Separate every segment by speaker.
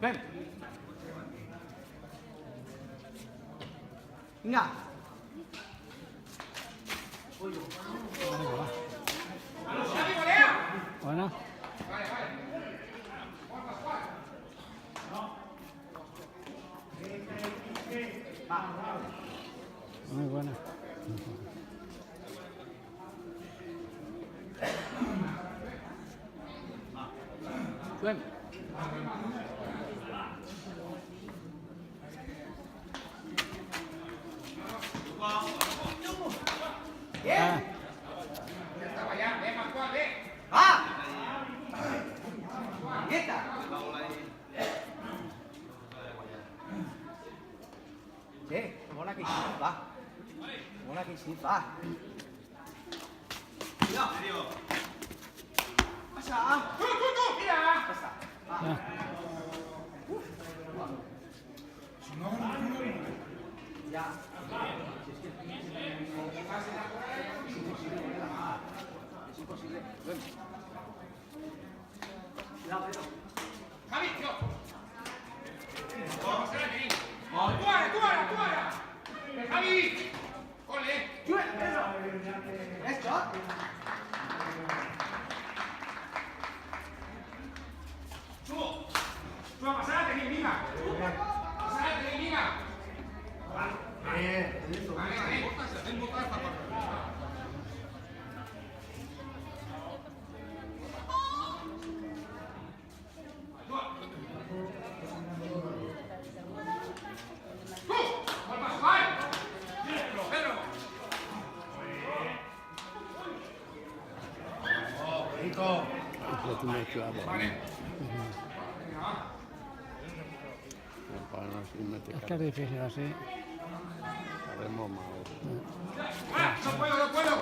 Speaker 1: Ven. Venga.
Speaker 2: Bueno. Muy buena.
Speaker 1: Ven.
Speaker 2: Ah.
Speaker 1: Bona que així va. Bona que així va. Mira. Passa. Tu, mira. Passa. Va. Ja. Es imposible. Ven. Cuidado, Pedro. Javi, tío. ¡Tú ahora! ¡Javi! ¡Ole! ¡Pedro! ¿Es shot? ¡Subo! ¡Subo! ¡Pasárate, mi amiga! ¡Pasárate, mi amiga! Vale.
Speaker 2: Itu mechu abang. Es que es difícil así.
Speaker 3: Haremos más.
Speaker 1: ¡No puedo!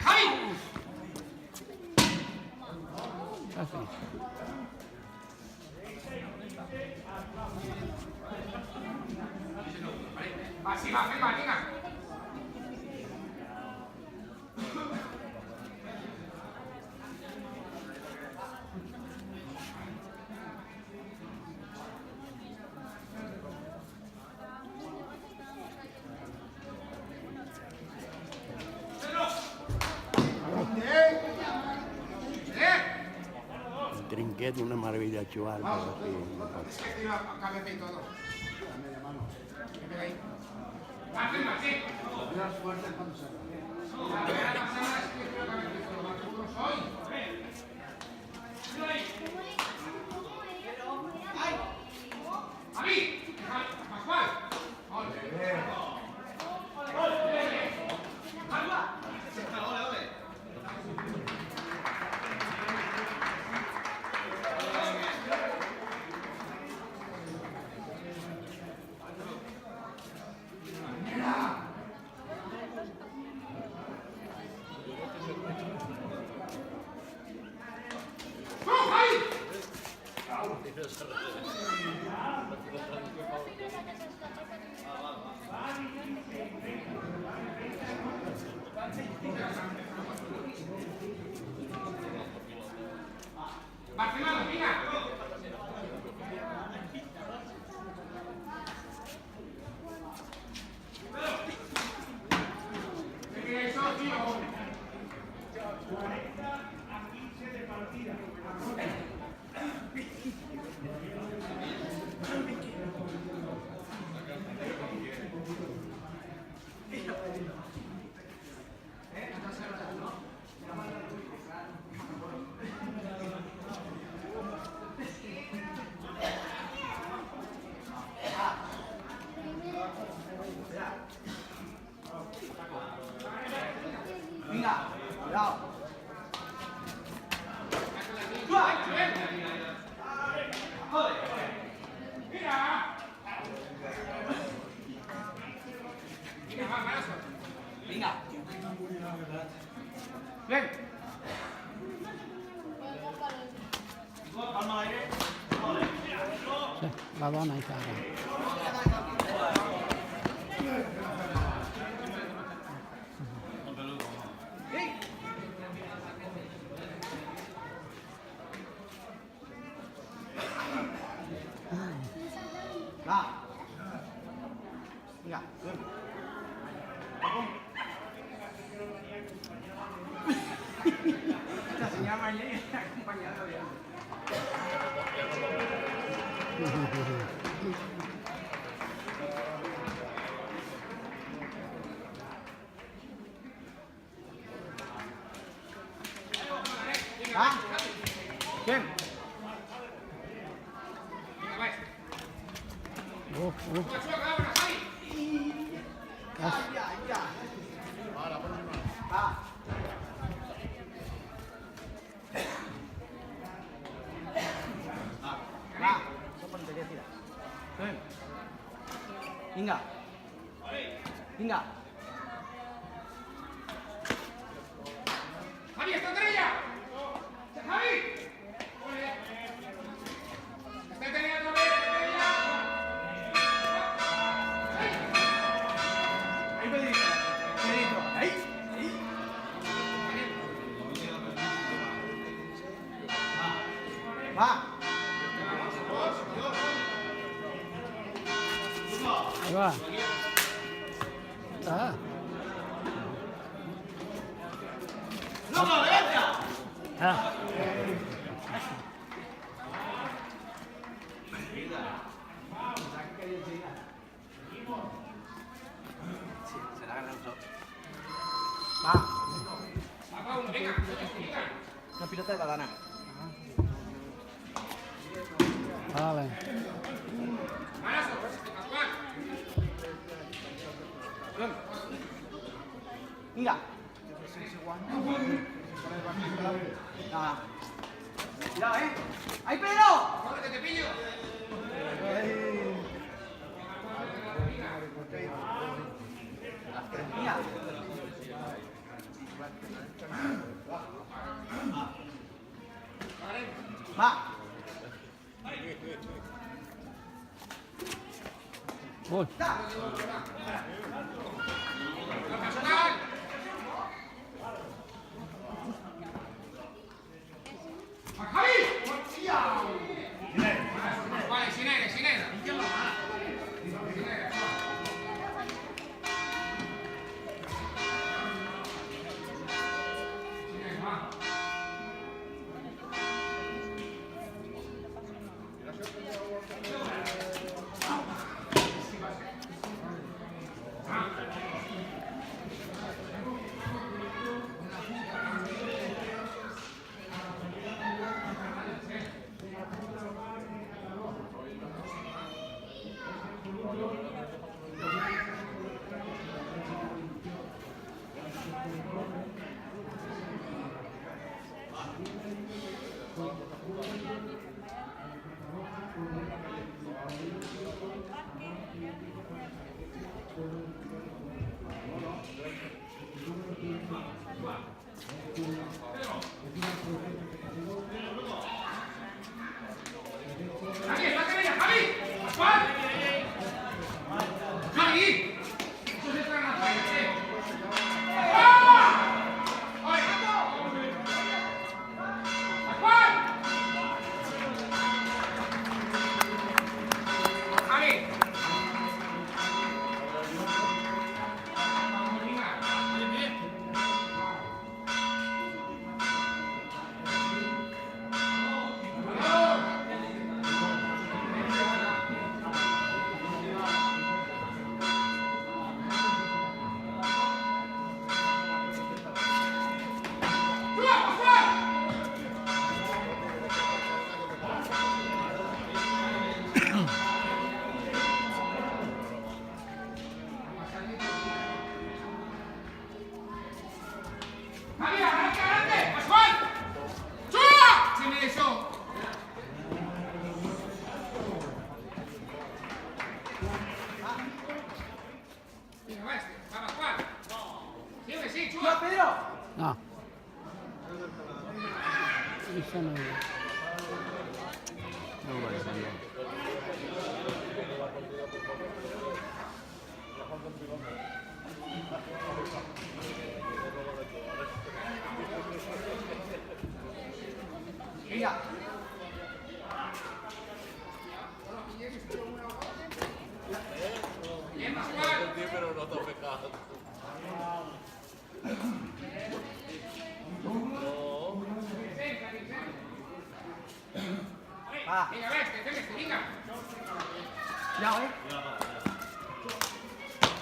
Speaker 1: ¡Javi!
Speaker 2: Así.
Speaker 1: Así va, venga.
Speaker 3: El trinquete, una maravilla chual, pero sí.
Speaker 1: Es que tira cabeza y todo. A media mano. ¿Qué pega ahí? ¡Más, sí! Las fuertes cuando se va. La primera pasada es que tira cabeza y todo. Más seguro soy. ¡Ay! ¡Javi! ¡Pascual! Barcelona, venga. Venga, cuidado. Venga. Ven.
Speaker 2: Sí, la dona y tal.
Speaker 1: Hey. ¿Ah? ¿Quién? Inga. Inga. Javi, está estrella. Javi. Está teniendo estrella. Ahí Pedrito. Pedrito. Ahí. Va.
Speaker 2: Ahí va. Ah.
Speaker 1: ¡No, derecha!
Speaker 2: Ah.
Speaker 1: Va. Venga. Una pilota de badana.
Speaker 2: Vale.
Speaker 1: Venga. Ah. Cuidado, ¡ahí, Pedro! ¡Corre, que te pillo! Mira. Va.
Speaker 2: Voy.
Speaker 1: Vale, sin aire.
Speaker 2: No. Eso no.
Speaker 3: No vale, no.
Speaker 1: Mira.
Speaker 3: Pero no tope caso.
Speaker 1: No. Venga, venga.
Speaker 4: Cuidado,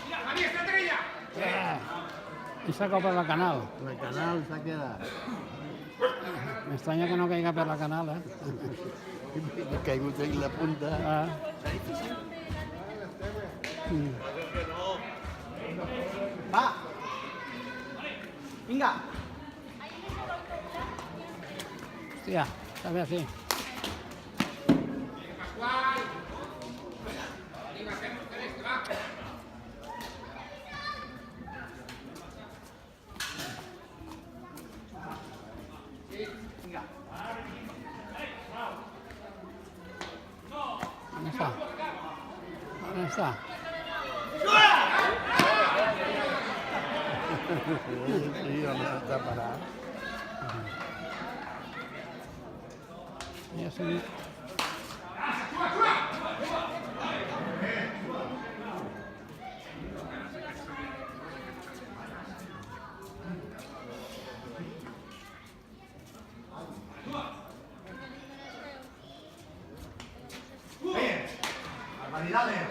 Speaker 1: Mira, Javier, estrella.
Speaker 2: Y saco por la canal.
Speaker 3: La canal se ha quedado.
Speaker 2: Me extraña que no caiga por la canal, ¿eh?
Speaker 3: Ha caigut en la punta.
Speaker 2: Ah.
Speaker 4: Va. Vinga.
Speaker 2: Hostia, sabe así.
Speaker 1: Pascual. Venga, Celeste, va.
Speaker 4: Vinga.
Speaker 2: ¿Dónde está? ¿Dónde está?
Speaker 3: Sí, vamos a estar parados.
Speaker 2: Ya se...
Speaker 1: Barbaridades.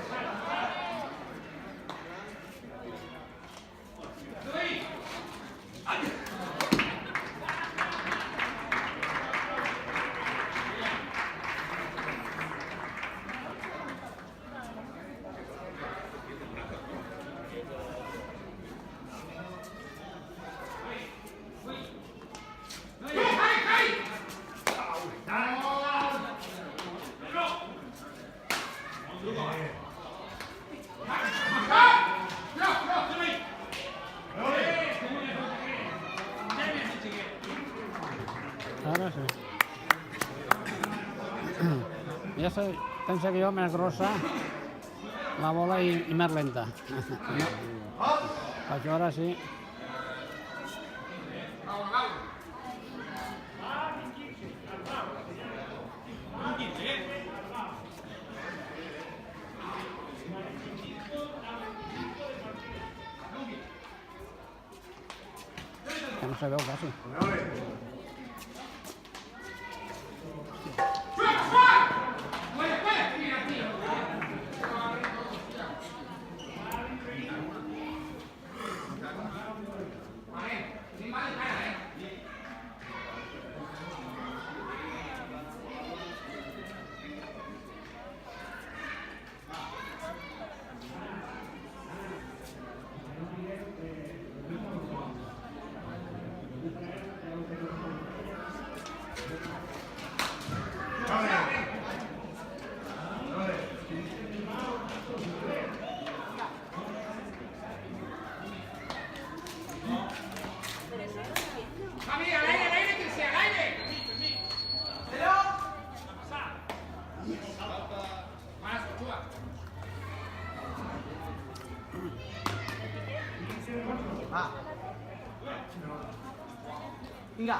Speaker 2: Ahora sí. Ja sé, pensa que jo més grossa la bola i més lenta. Per això ara sí. Que no se veu quasi.
Speaker 1: Javi, al aire, que sea al aire. Más, Ochoa.
Speaker 4: Va. Vinga.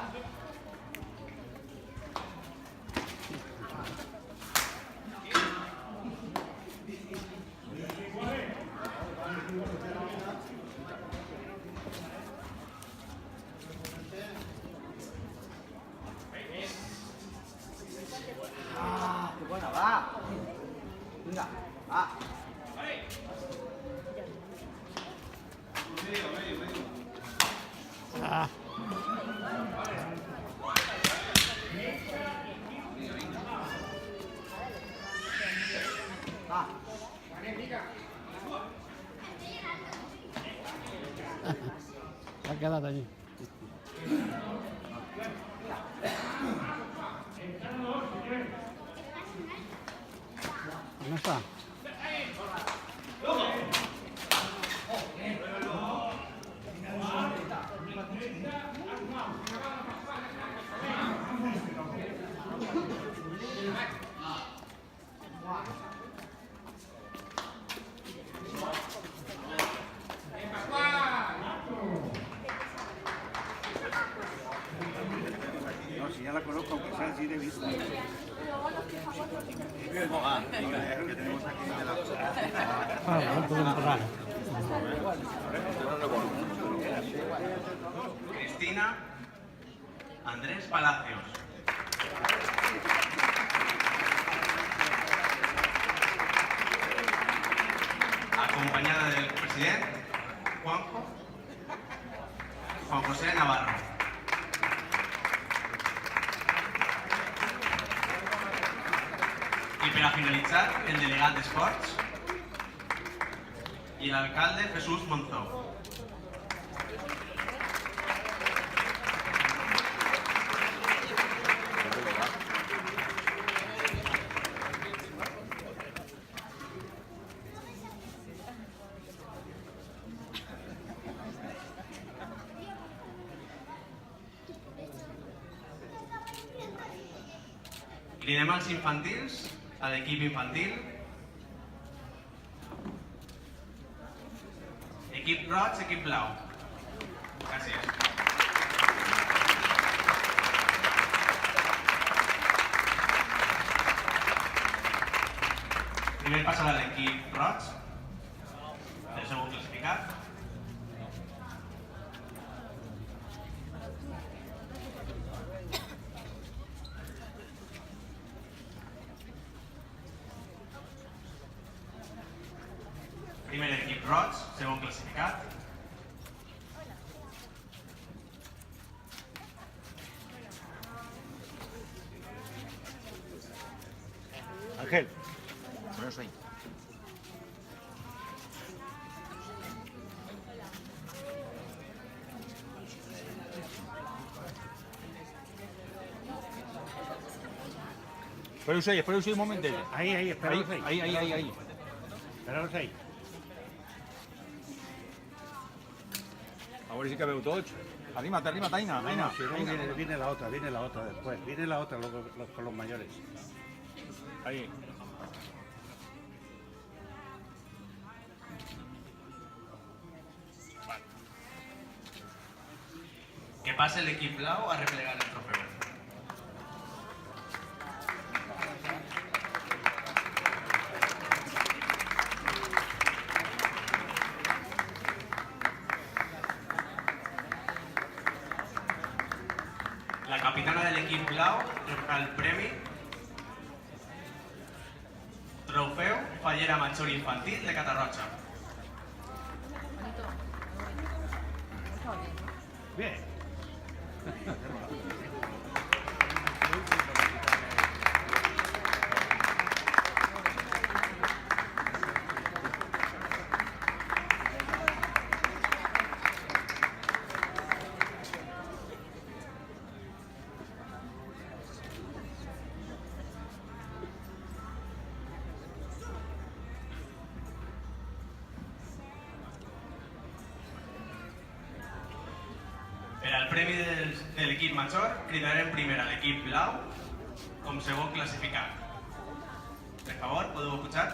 Speaker 4: Ah, qué buena, va. Venga, va.
Speaker 2: Ah.
Speaker 4: Va.
Speaker 2: S'ha quedat allí. On està?
Speaker 3: No, si ya la conozco, aunque sea así de vista.
Speaker 2: No podem parar.
Speaker 5: Cristina Andrés Palacios. president, Juan José Navarro. I per a finalitzar, el delegat d'Esports i l'alcalde Jesús Monzó. Cridem als infantils, a l'equip infantil. Equip roig, equip blau. Gràcies. Primer passarà l'equip roig, el segon classificat. Primer equip roig, segon classificat.
Speaker 6: Ángel, poneros ahí. Esperaos ahí un momentete.
Speaker 2: Ahí, esperaos ahí.
Speaker 6: Ahí.
Speaker 2: Esperaos ahí.
Speaker 6: A veure si que veu tots. Arrima't, Aina.
Speaker 2: No, si no, viene la otra después. Viene la otra con los mayores.
Speaker 6: Ahí.
Speaker 5: Que passe l'equip blau a replegar el trofeu. La capitana de l'equip blau rebrà el premi Trofeu Fallera Major Infantil de Catarroja.
Speaker 2: Bien.
Speaker 5: Per al premi de l'equip major, cridarem primer a l'equip blau com segon classificat. Per favor, podeu pujar?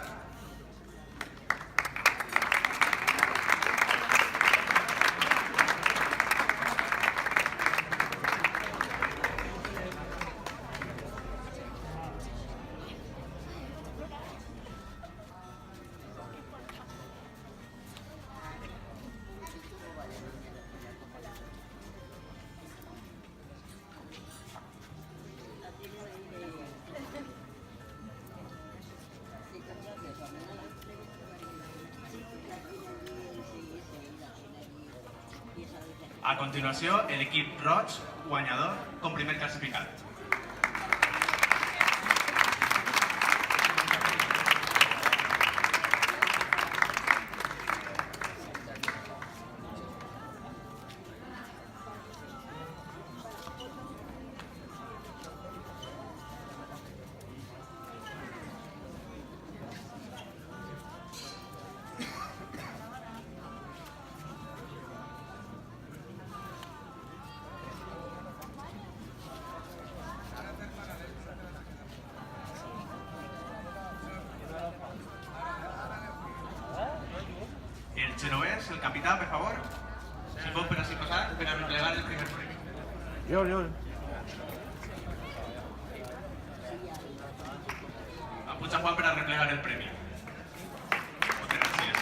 Speaker 5: A continuació, l'equip roig guanyador com primer classificat. El genovès, el capità, per favor. Si pot per així passar, per a replegar el primer premi.
Speaker 2: Yo.
Speaker 5: Puja Juan per a replegar el premi. Moltes gràcies.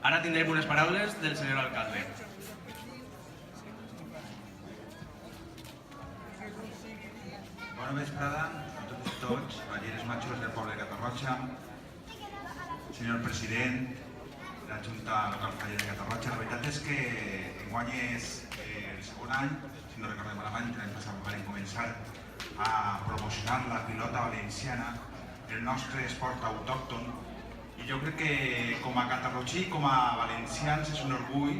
Speaker 5: Ara tindrem unes paraules del senyor alcalde.
Speaker 7: vesprada a totes i tots, balleres majors del poble de Catarroja, senyor president, la Junta Local Fallera de Catarroja. La veritat és que enguany és el segon any, si no recordem malament, que l'any passat vam començar a promocionar la pilota valenciana, el nostre esport autòcton, i jo crec que com a catarrotxí i com a valencians és un orgull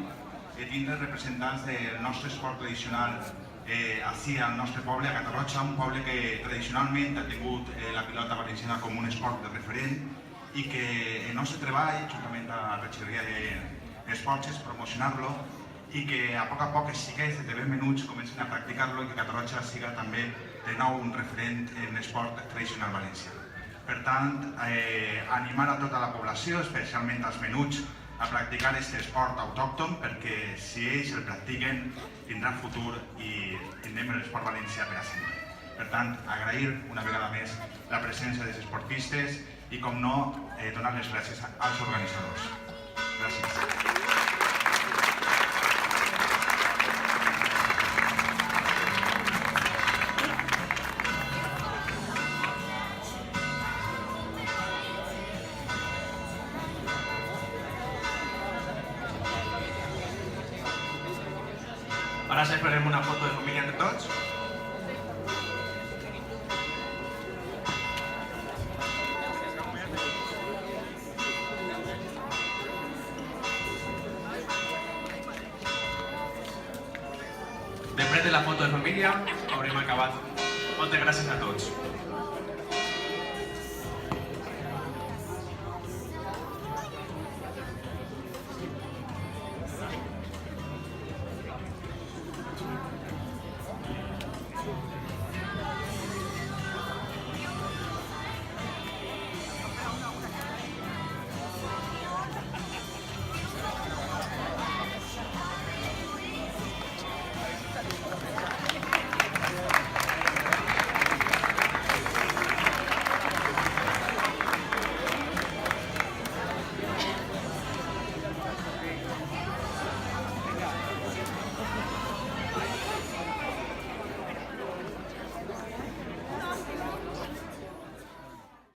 Speaker 7: tindre representants del nostre esport tradicional així al nostre poble, a Catarroja, un poble que tradicionalment ha tingut la pilota valenciana com un esport de referent i que el nostre treball, juntament amb la regidoria d'Esports, és promocionar-lo i que a poc els xiquets de TV menuts comencin a practicar-lo i que Catarroja siga també de nou un referent en l'esport tradicional valencià. Per tant, animar a tota la població, especialment als menuts, a practicar aquest esport autòcton perquè si ells el practiquen tindrà futur i tindrem l'esport valencià per a sempre. Per tant, agrair una vegada més la presència dels esportistes i, com no, donar les gràcies als organitzadors. Gràcies.
Speaker 5: Ara sí farem una foto de família entre tots. Després de la foto de família haurem acabat. Moltes gràcies a tots.